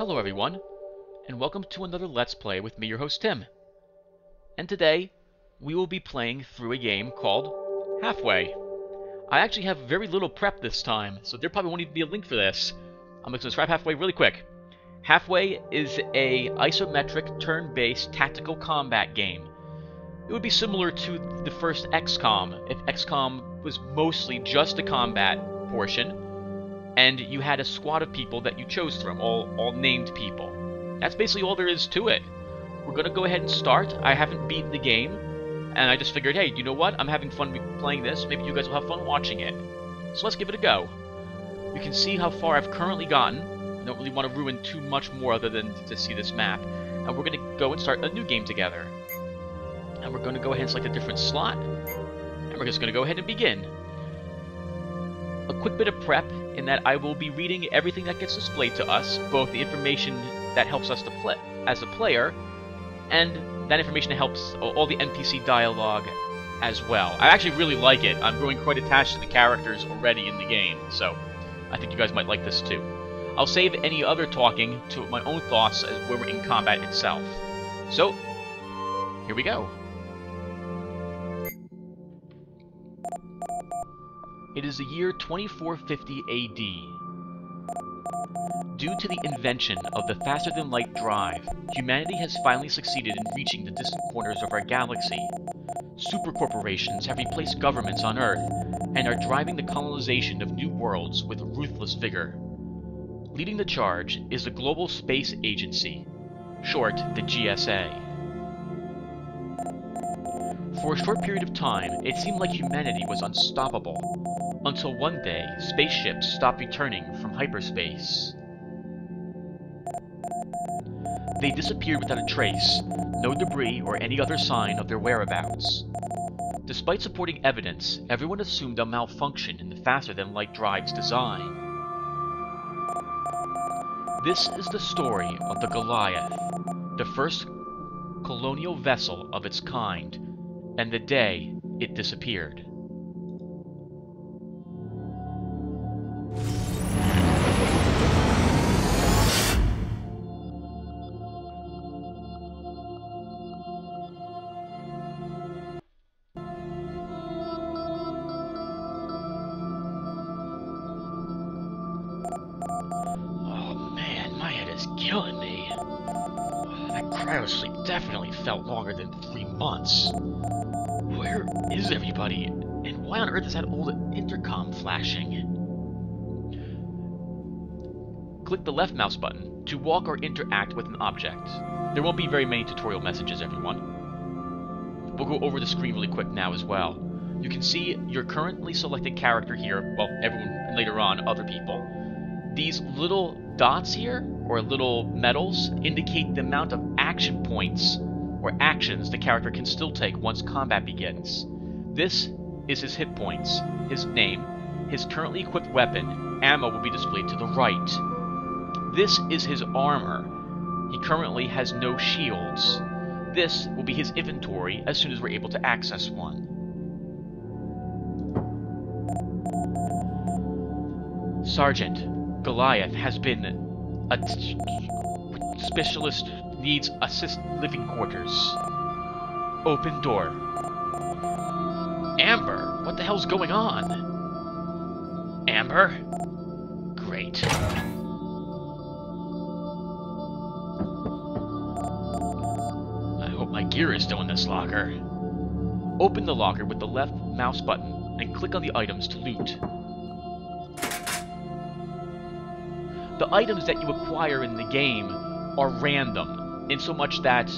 Hello everyone, and welcome to another Let's Play with me, your host Tim. And today, we will be playing through a game called Halfway. I actually have very little prep this time, so there probably won't even be a link for this. I'm going to describe Halfway really quick. Halfway is a isometric, turn-based tactical combat game. It would be similar to the first XCOM, if XCOM was mostly just a combat portion, and you had a squad of people that you chose from, all named people. That's basically all there is to it. We're going to go ahead and start. I haven't beaten the game, and I just figured, hey, you know what? I'm having fun playing this. Maybe you guys will have fun watching it. So let's give it a go. You can see how far I've currently gotten. I don't really want to ruin too much more other than to see this map. And we're going to go and start a new game together. And we're going to go ahead and select a different slot. And we're just going to go ahead and begin. A quick bit of prep in that I will be reading everything that gets displayed to us, both the information that helps us to play as a player, and that information that helps all the NPC dialogue as well. I actually really like it. I'm growing quite attached to the characters already in the game, so I think you guys might like this too. I'll save any other talking to my own thoughts as when we're in combat itself. So, here we go. It is the year 2450 AD. Due to the invention of the faster-than-light drive, humanity has finally succeeded in reaching the distant corners of our galaxy. Supercorporations have replaced governments on Earth, and are driving the colonization of new worlds with ruthless vigor. Leading the charge is the Global Space Agency, short the GSA. For a short period of time, it seemed like humanity was unstoppable, until one day, spaceships stopped returning from hyperspace. They disappeared without a trace, no debris or any other sign of their whereabouts. Despite supporting evidence, everyone assumed a malfunction in the faster-than-light drive's design. This is the story of the Goliath, the first colonial vessel of its kind, and the day it disappeared. Killing me. That cryosleep definitely felt longer than 3 months. Where is everybody? And why on earth is that old intercom flashing? Click the left mouse button to walk or interact with an object. There won't be very many tutorial messages, everyone. We'll go over the screen really quick now as well. You can see your currently selected character here, well, everyone, and later on, other people. These little dots here, or little medals, indicate the amount of action points or actions the character can still take once combat begins. This is his hit points, his name, his currently equipped weapon. Ammo will be displayed to the right. This is his armor. He currently has no shields. This will be his inventory as soon as we're able to access one. Sergeant Goliath has been a specialist, needs living quarters. Open door. Amber, what the hell's going on? Amber? Great. I hope my gear is still in this locker. Open the locker with the left mouse button and click on the items to loot. The items that you acquire in the game are random, in so much that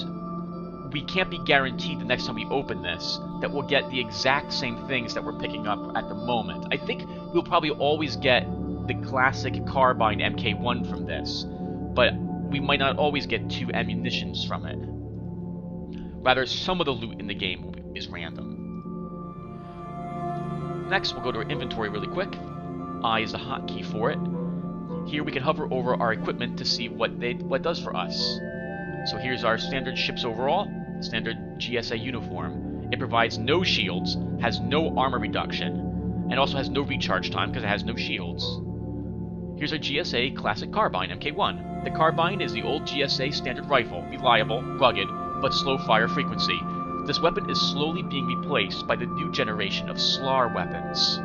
we can't be guaranteed the next time we open this that we'll get the exact same things that we're picking up at the moment. I think we'll probably always get the classic carbine MK1 from this, but we might not always get 2 ammunitions from it. Rather, some of the loot in the game is random. Next, we'll go to our inventory really quick. I is the hotkey for it. Here we can hover over our equipment to see what it does for us. So here's our standard ship's overall, standard GSA uniform. It provides no shields, has no armor reduction, and also has no recharge time because it has no shields. Here's our GSA classic carbine MK1. The carbine is the old GSA standard rifle, reliable, rugged, but slow fire frequency. This weapon is slowly being replaced by the new generation of SLAR weapons.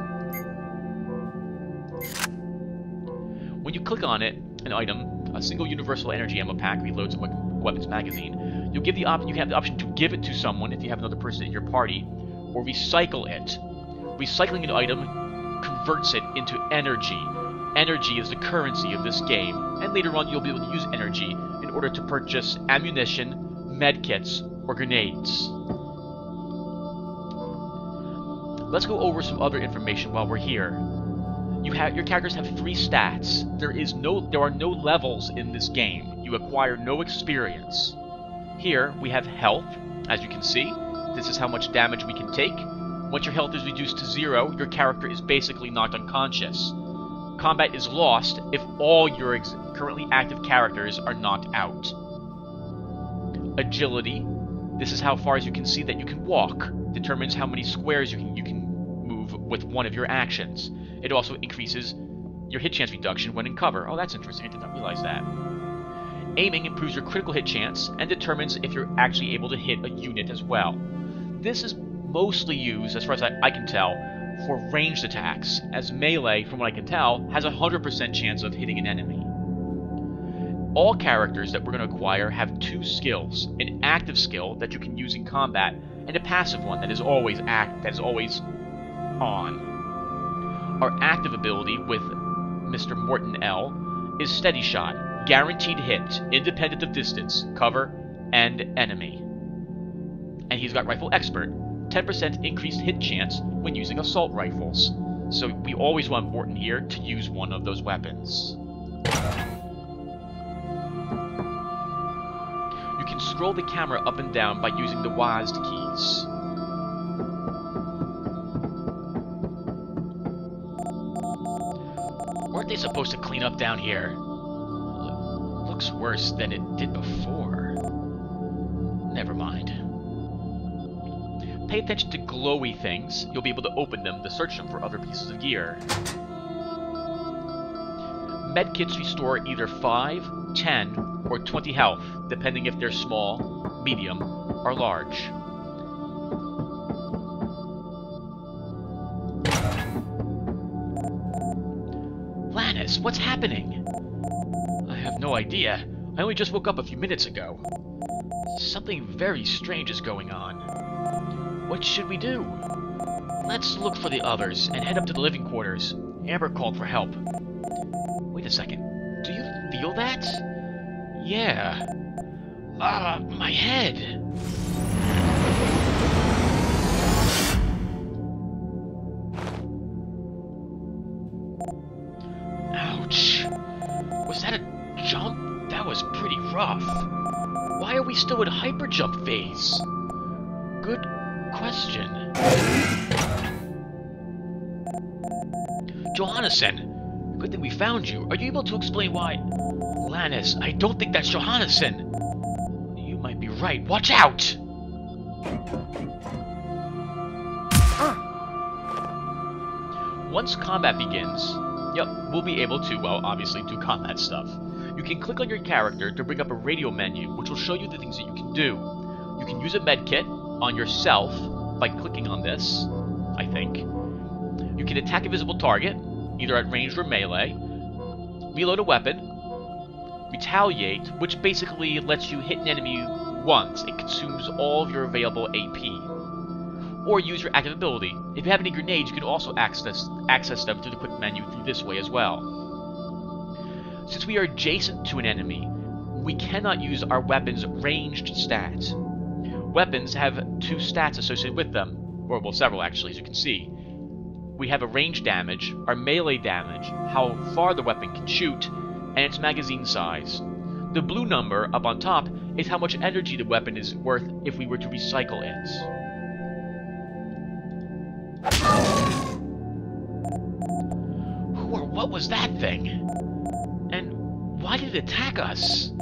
When you click on it, an item, a single universal energy ammo pack reloads a weapons magazine. You have the option to give it to someone if you have another person in your party, or recycle it. Recycling an item converts it into energy. Energy is the currency of this game, and later on you'll be able to use energy in order to purchase ammunition, medkits, or grenades. Let's go over some other information while we're here. Your characters have 3 stats. There are no levels in this game. You acquire no experience. Here we have health, as you can see. This is how much damage we can take. Once your health is reduced to 0, your character is basically knocked unconscious. Combat is lost if all your currently active characters are knocked out. Agility. This is how far as you can see that you can walk. Determines how many squares you can move with one of your actions. It also increases your hit chance reduction when in cover. Oh, that's interesting. I did not realize that. Aiming improves your critical hit chance and determines if you're actually able to hit a unit as well. This is mostly used, as far as I can tell, for ranged attacks, as melee, from what I can tell, has a 100% chance of hitting an enemy. All characters that we're going to acquire have 2 skills: an active skill that you can use in combat, and a passive one that is always on. Our active ability with Mr. Morton L is Steady Shot, guaranteed hit, independent of distance, cover, and enemy. And he's got Rifle Expert, 10% increased hit chance when using assault rifles. So we always want Morton here to use one of those weapons. You can scroll the camera up and down by using the WASD keys. Weren't they supposed to clean up down here? Looks worse than it did before. Never mind. Pay attention to glowy things. You'll be able to open them to search them for other pieces of gear. Medkits restore either 5, 10, or 20 health, depending if they're small, medium, or large. Lannis, what's happening? I have no idea. I only just woke up a few minutes ago. Something very strange is going on. What should we do? Let's look for the others and head up to the living quarters. Amber called for help. Wait a second. Do you feel that? Yeah. My head. Ouch. Was that a jump? That was pretty rough. Why are we still in hyper jump phase? Good question. Johannesson! Good thing we found you. Are you able to explain why? Lannis, I don't think that's Johannesson. You might be right. Watch out! Once combat begins, we'll be able to, well, obviously do combat stuff. You can click on your character to bring up a radio menu, which will show you the things that you can do. You can use a medkit on yourself by clicking on this, I think. You can attack a visible target, either at ranged or melee, reload a weapon, retaliate, which basically lets you hit an enemy once. It consumes all of your available AP. Or use your active ability. If you have any grenades, you can also access them through the quick menu through this way as well. Since we are adjacent to an enemy, we cannot use our weapon's ranged stats. Weapons have 2 stats associated with them, or well, several actually, as you can see. We have a range damage, our melee damage, how far the weapon can shoot, and its magazine size. The blue number up on top is how much energy the weapon is worth if we were to recycle it. Who or what was that thing? And why did it attack us?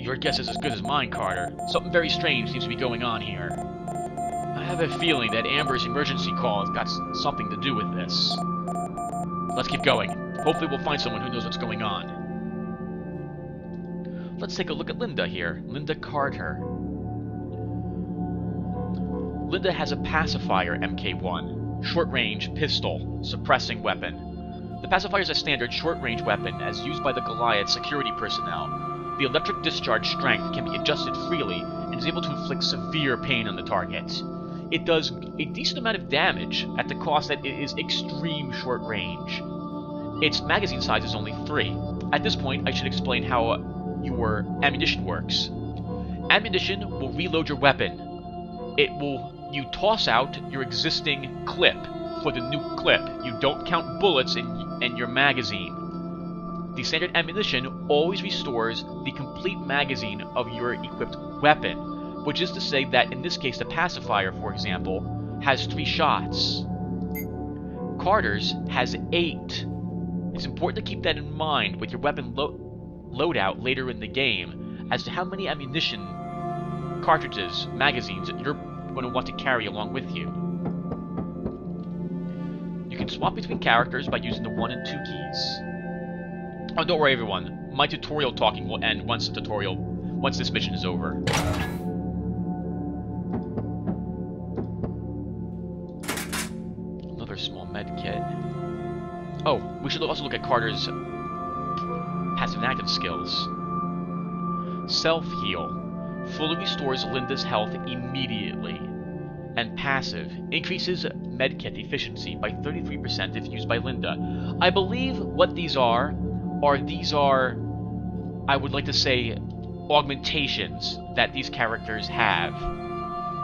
Your guess is as good as mine, Carter. Something very strange seems to be going on here. I have a feeling that Amber's emergency call has got something to do with this. Let's keep going. Hopefully we'll find someone who knows what's going on. Let's take a look at Linda here. Linda Carter. Linda has a pacifier MK1, short-range pistol, suppressing weapon. The pacifier is a standard short-range weapon as used by the Goliath security personnel. The electric discharge strength can be adjusted freely and is able to inflict severe pain on the target. It does a decent amount of damage at the cost that it is extreme short range. Its magazine size is only 3. At this point, I should explain how your ammunition works. Ammunition will reload your weapon. You toss out your existing clip for the new clip. You don't count bullets in your magazine. The standard ammunition always restores the complete magazine of your equipped weapon, which is to say that in this case the pacifier, for example, has 3 shots. Carter's has 8. It's important to keep that in mind with your weapon loadout later in the game as to how many ammunition cartridges, magazines you're going to want to carry along with you. You can swap between characters by using the 1 and 2 keys. Oh, don't worry everyone, my tutorial talking will end once this mission is over. Another small med kit. Oh, we should also look at Carter's passive and active skills. Self-heal. Fully restores Linda's health immediately. And passive. Increases medkit efficiency by 33% if used by Linda. I believe what these are, I would like to say, augmentations that these characters have.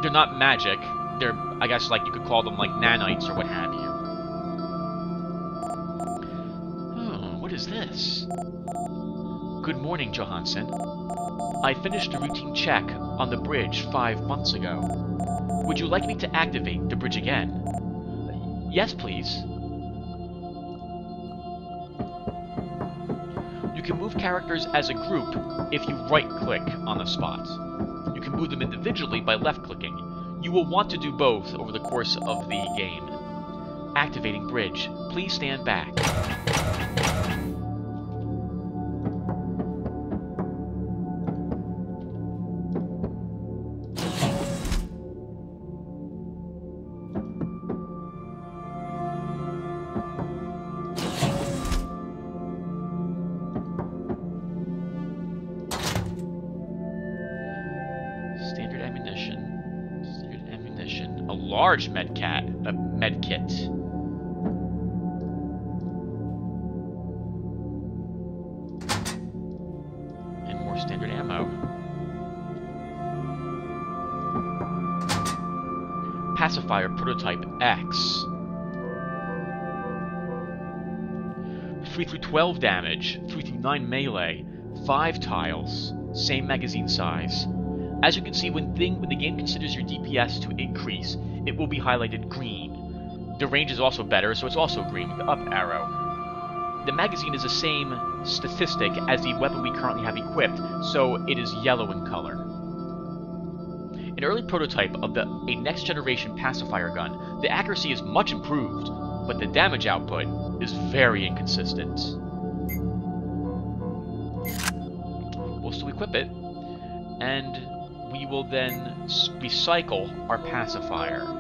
They're not magic. They're, I guess, like you could call them like nanites or what have you. What is this? Good morning, Johansson. I finished a routine check on the bridge 5 months ago. Would you like me to activate the bridge again? Yes, please. You can move characters as a group if you right-click on the spot. You can move them individually by left-clicking. You will want to do both over the course of the game. Activating bridge. Please stand back. Large medkit. And more standard ammo. Pacifier prototype X. 3 through 12 damage, 3 through 9 melee, 5 tiles, same magazine size. As you can see, when the game considers your DPS to increase, it will be highlighted green. The range is also better, so it's also green with the up arrow. The magazine is the same statistic as the weapon we currently have equipped, so it is yellow in color. An early prototype of a next-generation pacifier gun, the accuracy is much improved, but the damage output is very inconsistent. We'll still equip it, and we will then recycle our pacifier.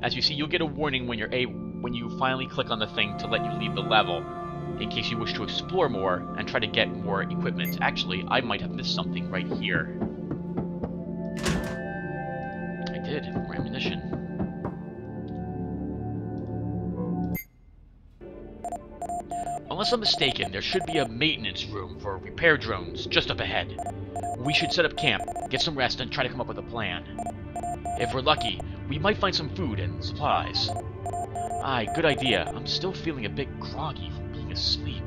As you see, you'll get a warning when you finally click on the thing to let you leave the level, in case you wish to explore more and try to get more equipment. Actually, I might have missed something right here. I did. More ammunition. Unless I'm mistaken, there should be a maintenance room for repair drones just up ahead. We should set up camp, get some rest, and try to come up with a plan. If we're lucky, we might find some food and supplies. Aye, good idea. I'm still feeling a bit groggy from being asleep.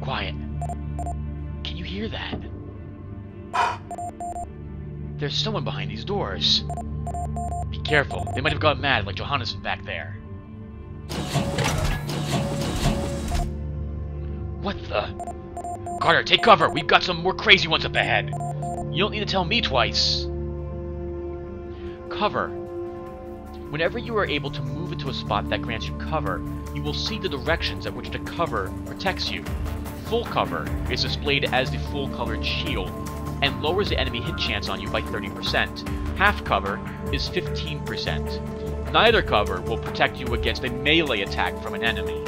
Quiet. Can you hear that? There's someone behind these doors. Be careful. They might have gotten mad like Johannes back there. What the? Carter, take cover! We've got some more crazy ones up ahead! You don't need to tell me twice! Cover. Whenever you are able to move into a spot that grants you cover, you will see the directions at which the cover protects you. Full cover is displayed as the full-colored shield, and lowers the enemy hit chance on you by 30%. Half cover is 15%. Neither cover will protect you against a melee attack from an enemy.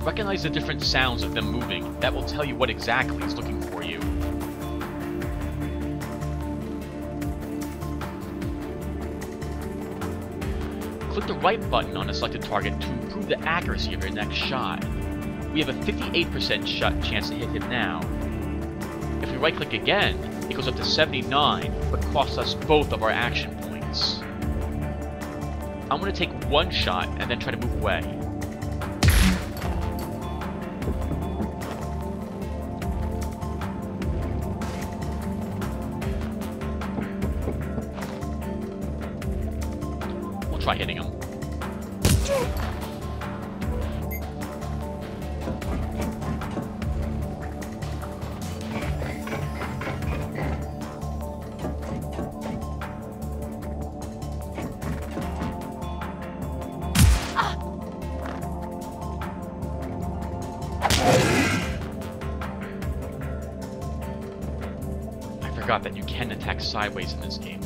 Recognize the different sounds of them moving. That will tell you what exactly is looking for you. Click the right button on a selected target to improve the accuracy of your next shot. We have a 58% shot chance to hit him now. If we right-click again, it goes up to 79, but costs us both of our action points. I'm going to take one shot and then try to move away. Try hitting him. I forgot that you can attack sideways in this game.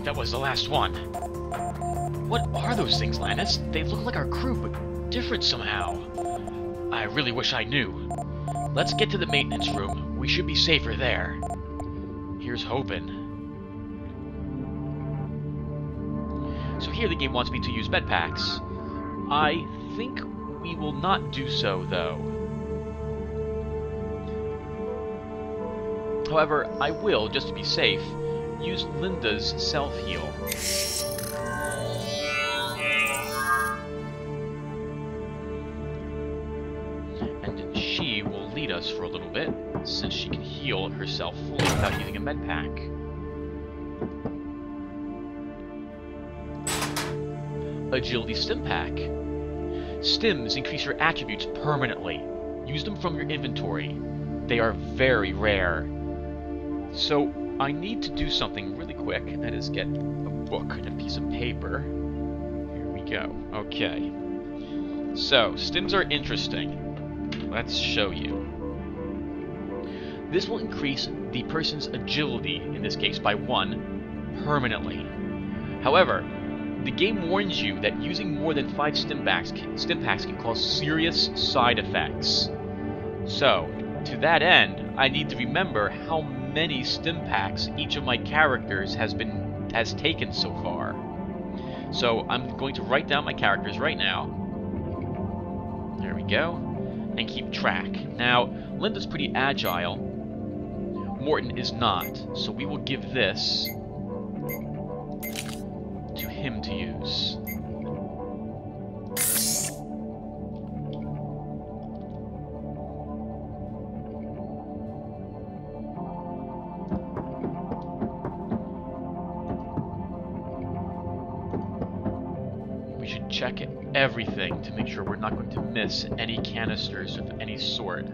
That was the last one. What are those things, Lannis? They look like our crew, but different somehow. I really wish I knew. Let's get to the maintenance room. We should be safer there. Here's hoping. So here the game wants me to use med packs. I think we will not do so, though. However, I will, just to be safe, use Linda's self-heal. And she will lead us for a little bit, since she can heal herself fully without using a med pack. Agility Stim Pack. Stims increase your attributes permanently. Use them from your inventory. They are very rare. So, I need to do something really quick, and that is get a book and a piece of paper. Here we go. Okay. So, stims are interesting. Let's show you. This will increase the person's agility, in this case by 1, permanently. However, the game warns you that using more than 5 stim packs can cause serious side effects. So, to that end, I need to remember how many stim packs each of my characters has taken so far. So I'm going to write down my characters right now. There we go. And keep track. Now, Linda's pretty agile. Morton is not, so we will give this to him to use. Check everything to make sure we're not going to miss any canisters of any sort.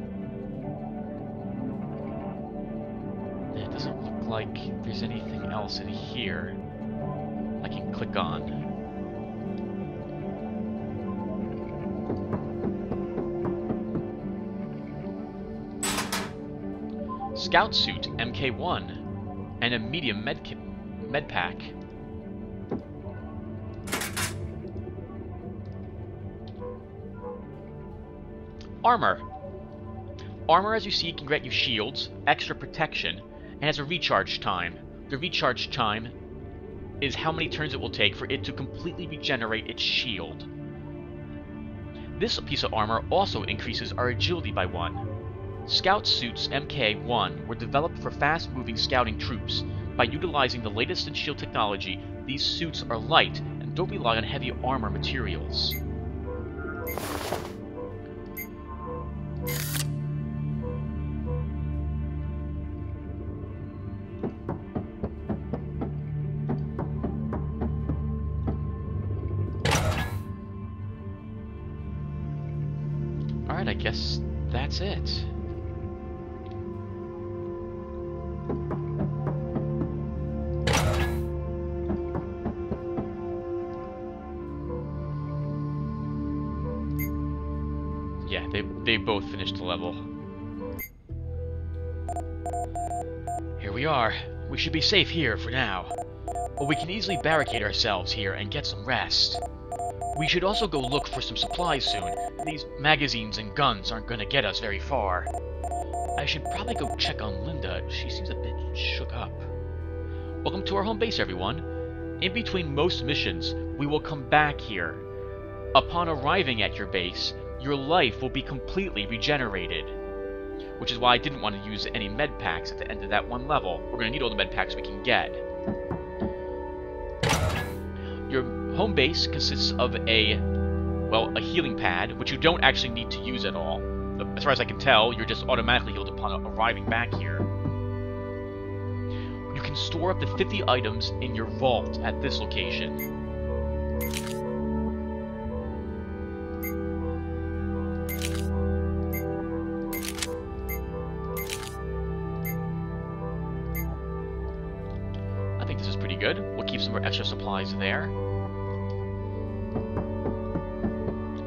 It doesn't look like there's anything else in here I can click on. Scout suit MK1 and a medium med pack. Armor. Armor, as you see, can grant you shields, extra protection, and has a recharge time. The recharge time is how many turns it will take for it to completely regenerate its shield. This piece of armor also increases our agility by 1. Scout suits MK1 were developed for fast-moving scouting troops. By utilizing the latest in shield technology, these suits are light and don't rely on heavy armor materials. Alright, I guess that's it. Yeah, they both finished the level. Here we are. We should be safe here for now. But we can easily barricade ourselves here and get some rest. We should also go look for some supplies soon. These magazines and guns aren't going to get us very far. I should probably go check on Linda. She seems a bit shook up. Welcome to our home base, everyone. In between most missions, we will come back here. Upon arriving at your base, your life will be completely regenerated. Which is why I didn't want to use any med packs at the end of that one level. We're going to need all the med packs we can get. Your home base consists of a healing pad, which you don't actually need to use at all. As far as I can tell, you're just automatically healed upon arriving back here. You can store up to 50 items in your vault at this location. I think this is pretty good. We'll keep some more extra supplies there.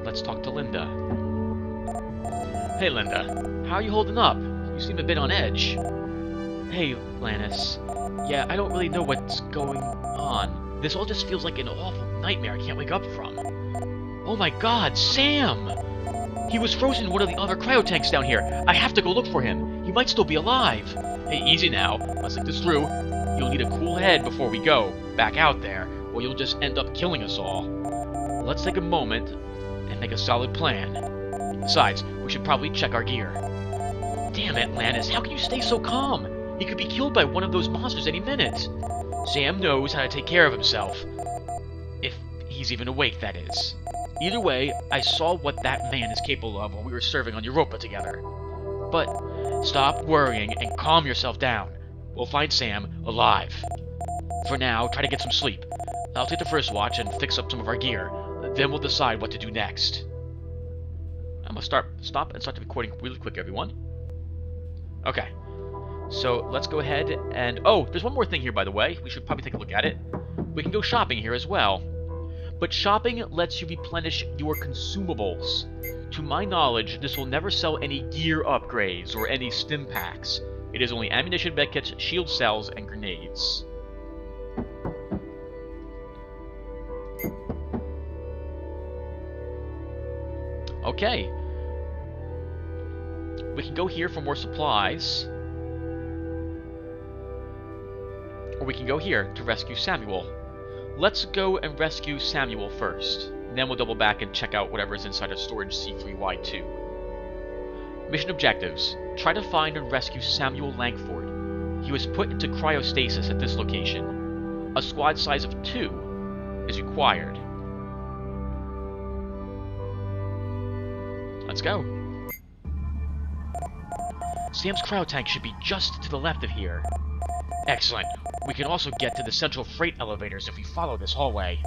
Let's talk to Linda. Hey, Linda. How are you holding up? You seem a bit on edge. Hey, Lannis. Yeah, I don't really know what's going on. This all just feels like an awful nightmare I can't wake up from. Oh my god, Sam! He was frozen in one of the other cryotanks down here. I have to go look for him. He might still be alive. Hey, easy now. Let's think this through. You'll need a cool head before we go back out there, or you'll just end up killing us all. Let's take a moment and make a solid plan. Besides, we should probably check our gear. Damn it, Lannis, how can you stay so calm? He could be killed by one of those monsters any minute. Sam knows how to take care of himself. If he's even awake, that is. Either way, I saw what that man is capable of while we were serving on Europa together. But stop worrying and calm yourself down. We'll find Sam alive. For now, try to get some sleep. I'll take the first watch and fix up some of our gear. Then we'll decide what to do next. I'm gonna stop and start the recording really quick, everyone. Okay. So let's go ahead and... Oh, there's one more thing here, by the way. We should probably take a look at it. We can go shopping here as well. But shopping lets you replenish your consumables. To my knowledge, this will never sell any gear upgrades or any stim packs. It is only ammunition, medkits, shield cells, and grenades. Okay. We can go here for more supplies. Or we can go here to rescue Samuel. Let's go and rescue Samuel first. Then we'll double back and check out whatever is inside of storage C3Y2. Mission objectives. Try to find and rescue Samuel Langford. He was put into cryostasis at this location. A squad size of 2 is required. Let's go. Sam's cryo tank should be just to the left of here. Excellent. We can also get to the central freight elevators if we follow this hallway.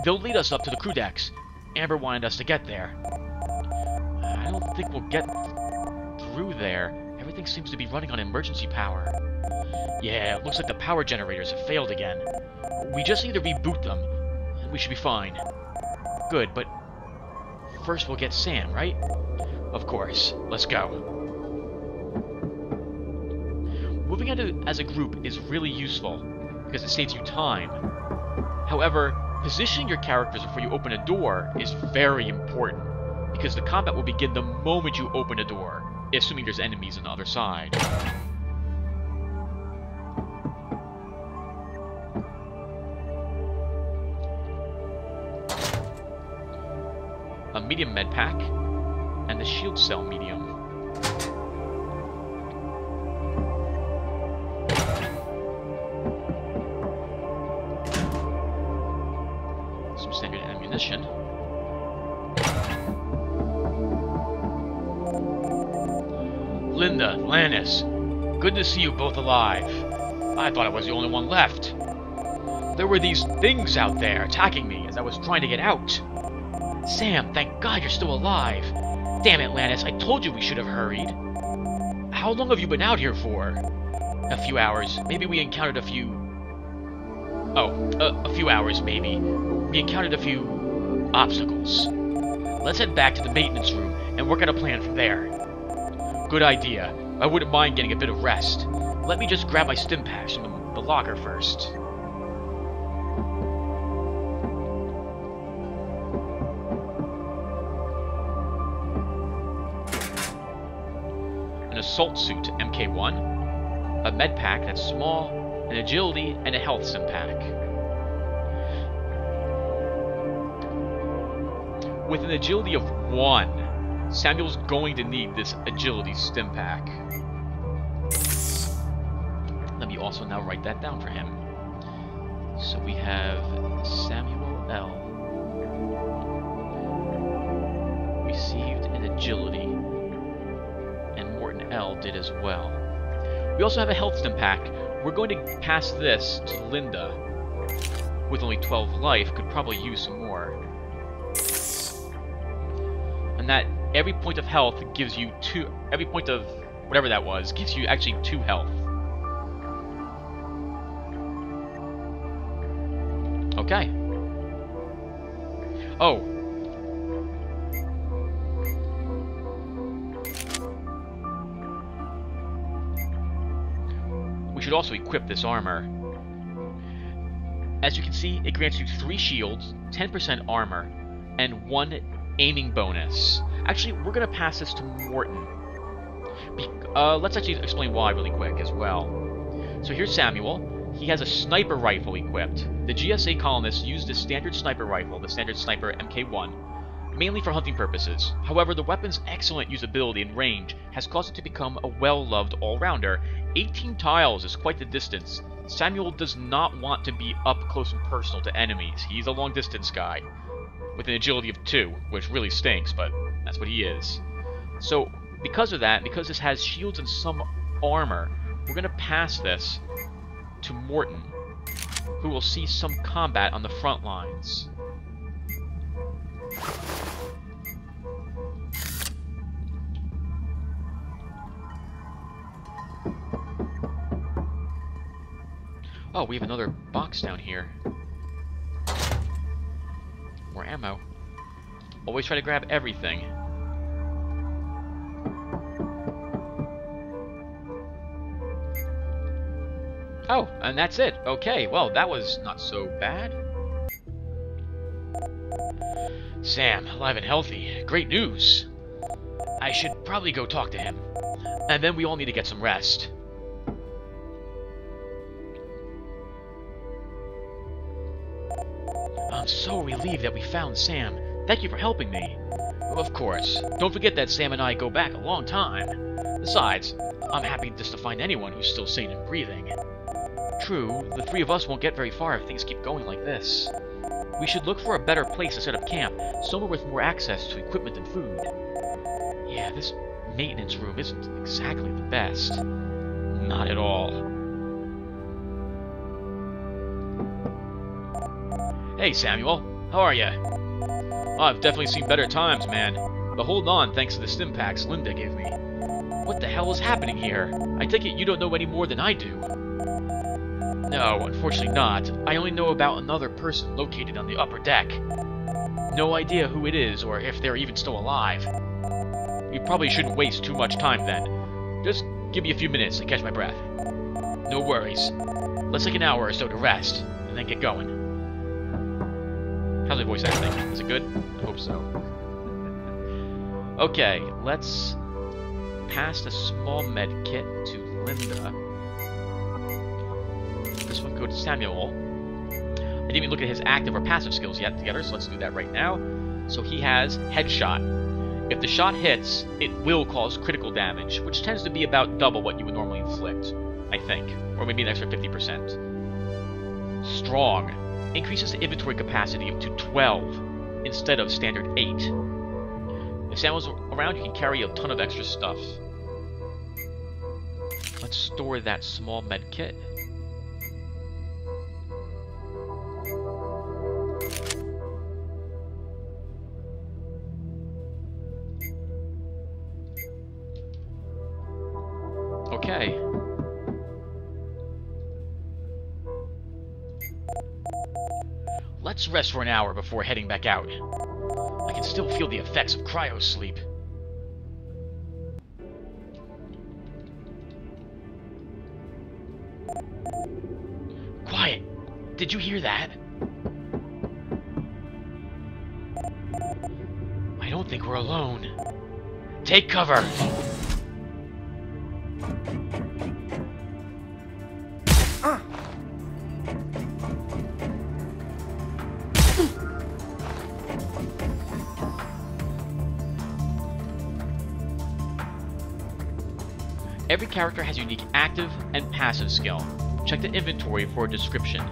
They'll lead us up to the crew decks. Amber wanted us to get there. I don't think we'll get through there. Everything seems to be running on emergency power. Yeah, it looks like the power generators have failed again. We just need to reboot them, and we should be fine. Good, but first we'll get Sam, right? Of course. Let's go. Moving as a group is really useful, because it saves you time. However, positioning your characters before you open a door is very important, because the combat will begin the moment you open a door, assuming there's enemies on the other side. A medium med pack, and the shield cell medium. Some standard ammunition. Linda, Lannis, good to see you both alive. I thought I was the only one left. There were these things out there attacking me as I was trying to get out. Sam, thank God you're still alive. Damn it, Lannis, I told you we should have hurried. How long have you been out here for? A few hours. Maybe we encountered a few... a few hours, maybe. We encountered a few... obstacles. Let's head back to the maintenance room and work out a plan from there. Good idea. I wouldn't mind getting a bit of rest. Let me just grab my stim packs from the locker first. An assault suit MK1, a med pack that's small, an agility, and a health sim pack. With an agility of 1, Samuel's going to need this agility stim pack. Let me also now write that down for him. So we have Samuel L. received an agility, and Morton L did as well. We also have a health stim pack. We're going to pass this to Linda. With only 12 life, could probably use some more. And that every point of health gives you 2... Every point of whatever that was gives you actually 2 health. Okay. Oh. We should also equip this armor. As you can see, it grants you 3 shields, 10% armor, and 1 aiming bonus. Actually, we're going to pass this to Morton. Let's actually explain why really quick as well. So here's Samuel. He has a sniper rifle equipped. The GSA colonists used the standard sniper rifle, the standard sniper MK1, mainly for hunting purposes. However, the weapon's excellent usability and range has caused it to become a well-loved all-rounder. 18 tiles is quite the distance. Samuel does not want to be up close and personal to enemies. He's a long-distance guy, with an agility of 2, which really stinks, but that's what he is. So, because of that, because this has shields and some armor, we're going to pass this to Morton, who will see some combat on the front lines. Oh, we have another box down here. More ammo. Always try to grab everything. Oh, and that's it. Okay, well, that was not so bad. Sam, alive and healthy. Great news. I should probably go talk to him. And then we all need to get some rest. I'm so relieved that we found Sam. Thank you for helping me. Well, of course. Don't forget that Sam and I go back a long time. Besides, I'm happy just to find anyone who's still sane and breathing. True, the three of us won't get very far if things keep going like this. We should look for a better place to set up camp, somewhere with more access to equipment and food. Yeah, this maintenance room isn't exactly the best. Not at all. Hey, Samuel. How are ya? Oh, I've definitely seen better times, man. But hold on, thanks to the stim packs Linda gave me. What the hell is happening here? I take it you don't know any more than I do. No, unfortunately not. I only know about another person located on the upper deck. No idea who it is, or if they're even still alive. We probably shouldn't waste too much time then. Just give me a few minutes to catch my breath. No worries. Let's take an hour or so to rest, and then get going. How's my voice acting? Is it good? I hope so. Okay, let's pass the small med kit to Linda. This one go to Samuel. I didn't even look at his active or passive skills yet together, so let's do that right now. So he has Headshot. If the shot hits, it will cause critical damage, which tends to be about double what you would normally inflict, I think. Or maybe an extra 50%. Strong. Increases the inventory capacity to 12 instead of standard 8. If Samuel's around, you can carry a ton of extra stuff. Let's store that small med kit. Okay. Let's rest for an hour before heading back out. I can still feel the effects of cryo sleep. Quiet! Did you hear that? I don't think we're alone. Take cover! Every character has a unique active and passive skill. Check the inventory for a description.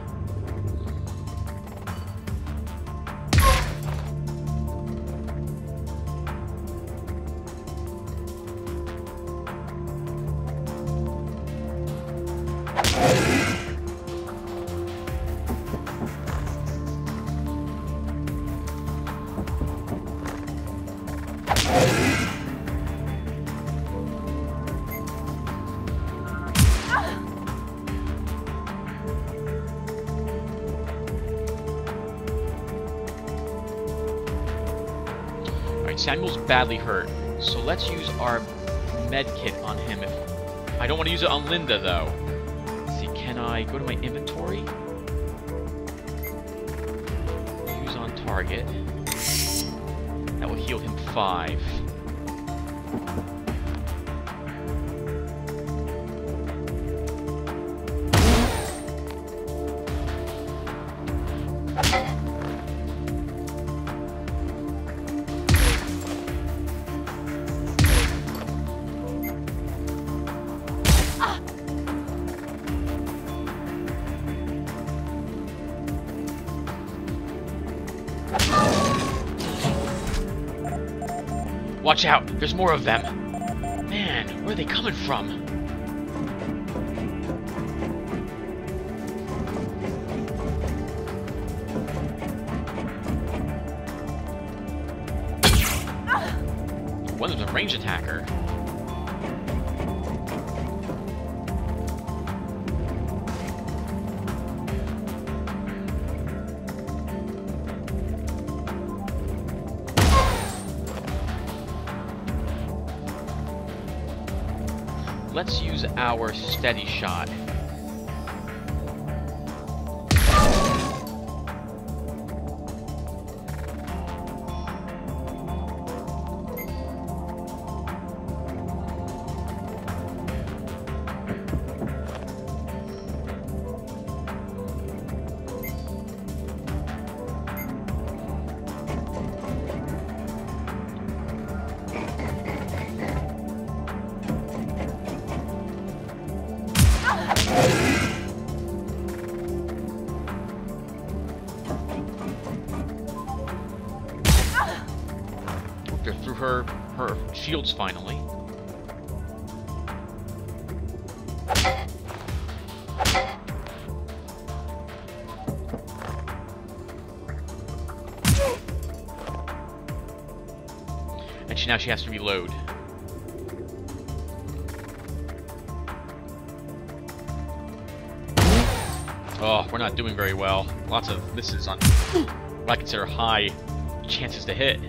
Samuel's badly hurt, so let's use our med kit on him. I don't want to use it on Linda, though. Let's see, can I go to my inventory? Use on target. That will heal him 5. Watch out! There's more of them! Man, where are they coming from? One of them is a ranged attacker. Let's use our steady shot. reactor through her shields finally. And now she has to reload. Oh, we're not doing very well. Lots of misses on what I consider high chances to hit.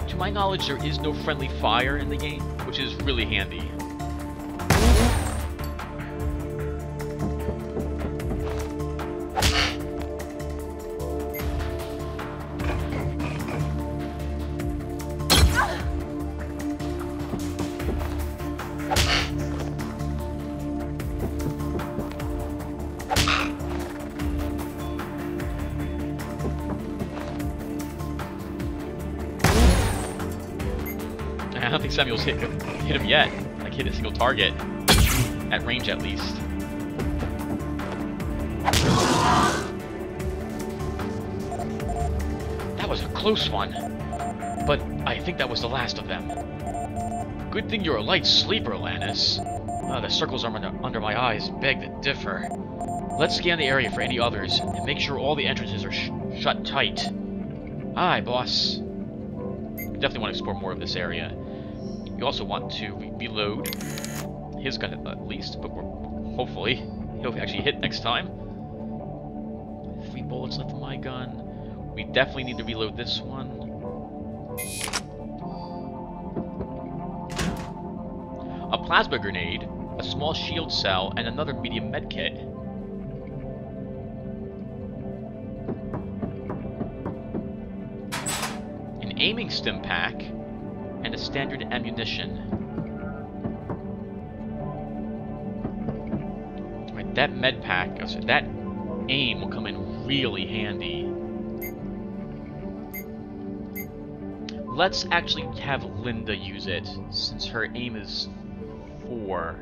To my knowledge, there is no friendly fire in the game, which is really handy. I don't think Samuel's hit him yet. Like, hit a single target. At range, at least. That was a close one. But I think that was the last of them. Good thing you're a light sleeper, Lannis. The circles under my eyes beg to differ. Let's scan the area for any others, and make sure all the entrances are shut tight. Aye, boss. We definitely want to explore more of this area. We also want to reload his gun at least, but hopefully he'll actually hit next time. 3 bullets left in my gun. We definitely need to reload this one. A plasma grenade, a small shield cell, and another medium medkit. An aiming stim pack, and a standard ammunition. Right, that med pack, that aim will come in really handy. Let's actually have Linda use it, since her aim is 4.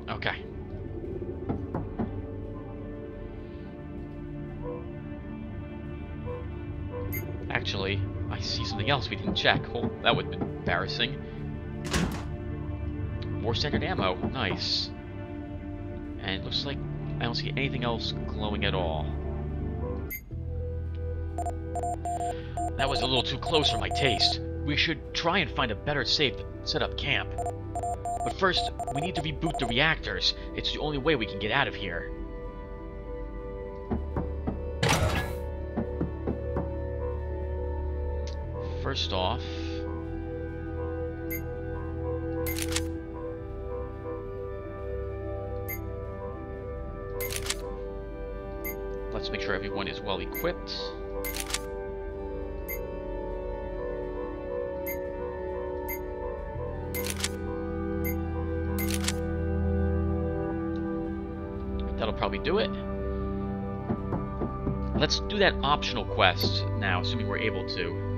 Okay. Actually, I see something else we didn't check. Oh, that would have been embarrassing. More standard ammo. Nice. And it looks like I don't see anything else glowing at all. That was a little too close for my taste. We should try and find a better safe to set up camp. But first, we need to reboot the reactors. It's the only way we can get out of here. First off... let's make sure everyone is well equipped. That'll probably do it. Let's do that optional quest now, assuming we're able to.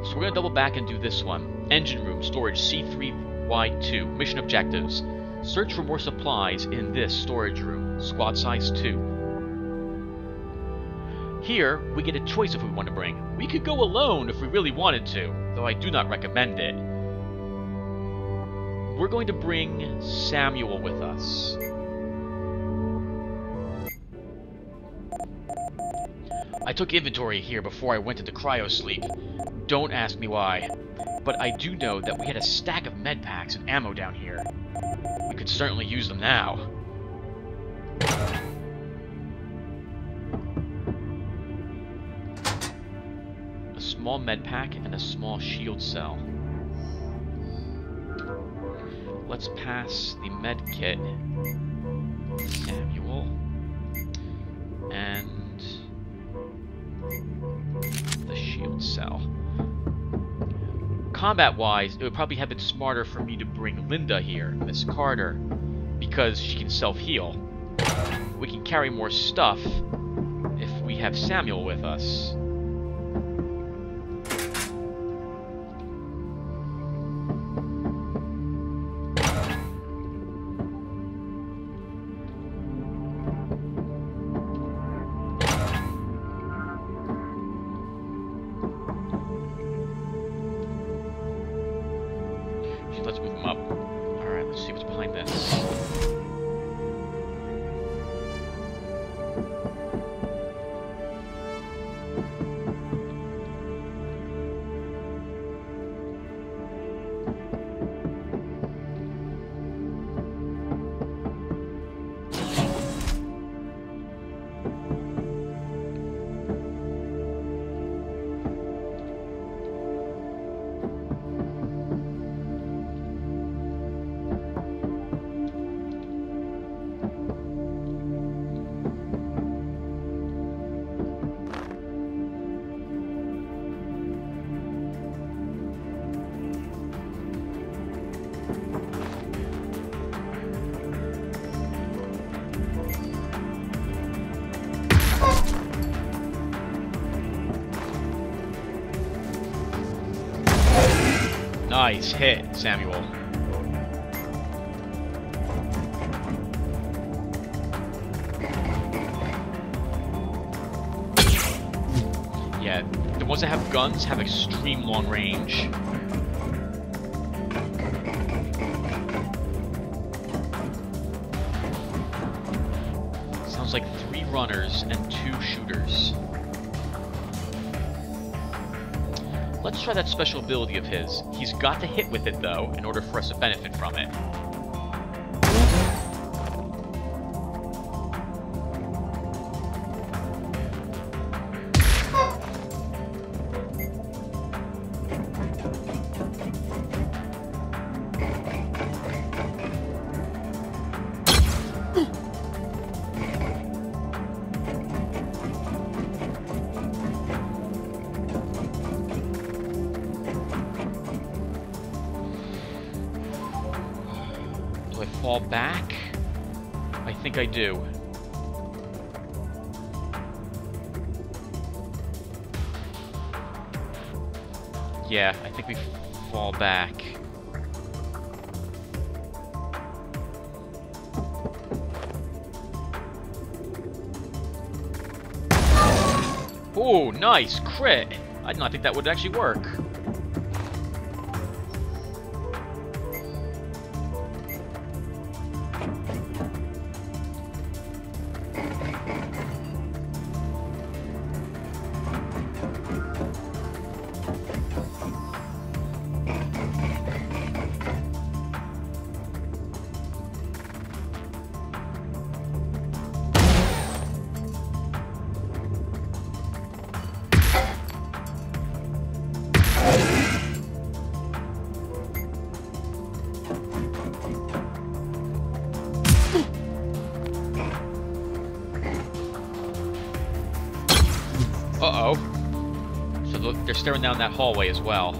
So we're going to double back and do this one. Engine room, storage C3Y2. Mission objectives. Search for more supplies in this storage room. Squad size 2. Here, we get a choice of who we want to bring. We could go alone if we really wanted to, though I do not recommend it. We're going to bring Samuel with us. I took inventory here before I went into cryo-sleep. Don't ask me why, but I do know that we had a stack of med packs and ammo down here. We could certainly use them now. A small med pack and a small shield cell. Let's pass the med kit to Samuel and the shield cell. Combat-wise, it would probably have been smarter for me to bring Linda here, Miss Carter, because she can self-heal. We can carry more stuff if we have Samuel with us. Let's move him up. Alright, let's see what's behind this. Nice hit, Samuel. Yeah, the ones that have guns have extreme long range. Sounds like 3 runners and 2 shooters. Let's try that special ability of his. He's got to hit with it, though, in order for us to benefit from it. Do I fall back? I think I do. Yeah, I think we fall back. Oh, nice! Crit! I did not think that would actually work. Uh-oh. So they're staring down that hallway as well.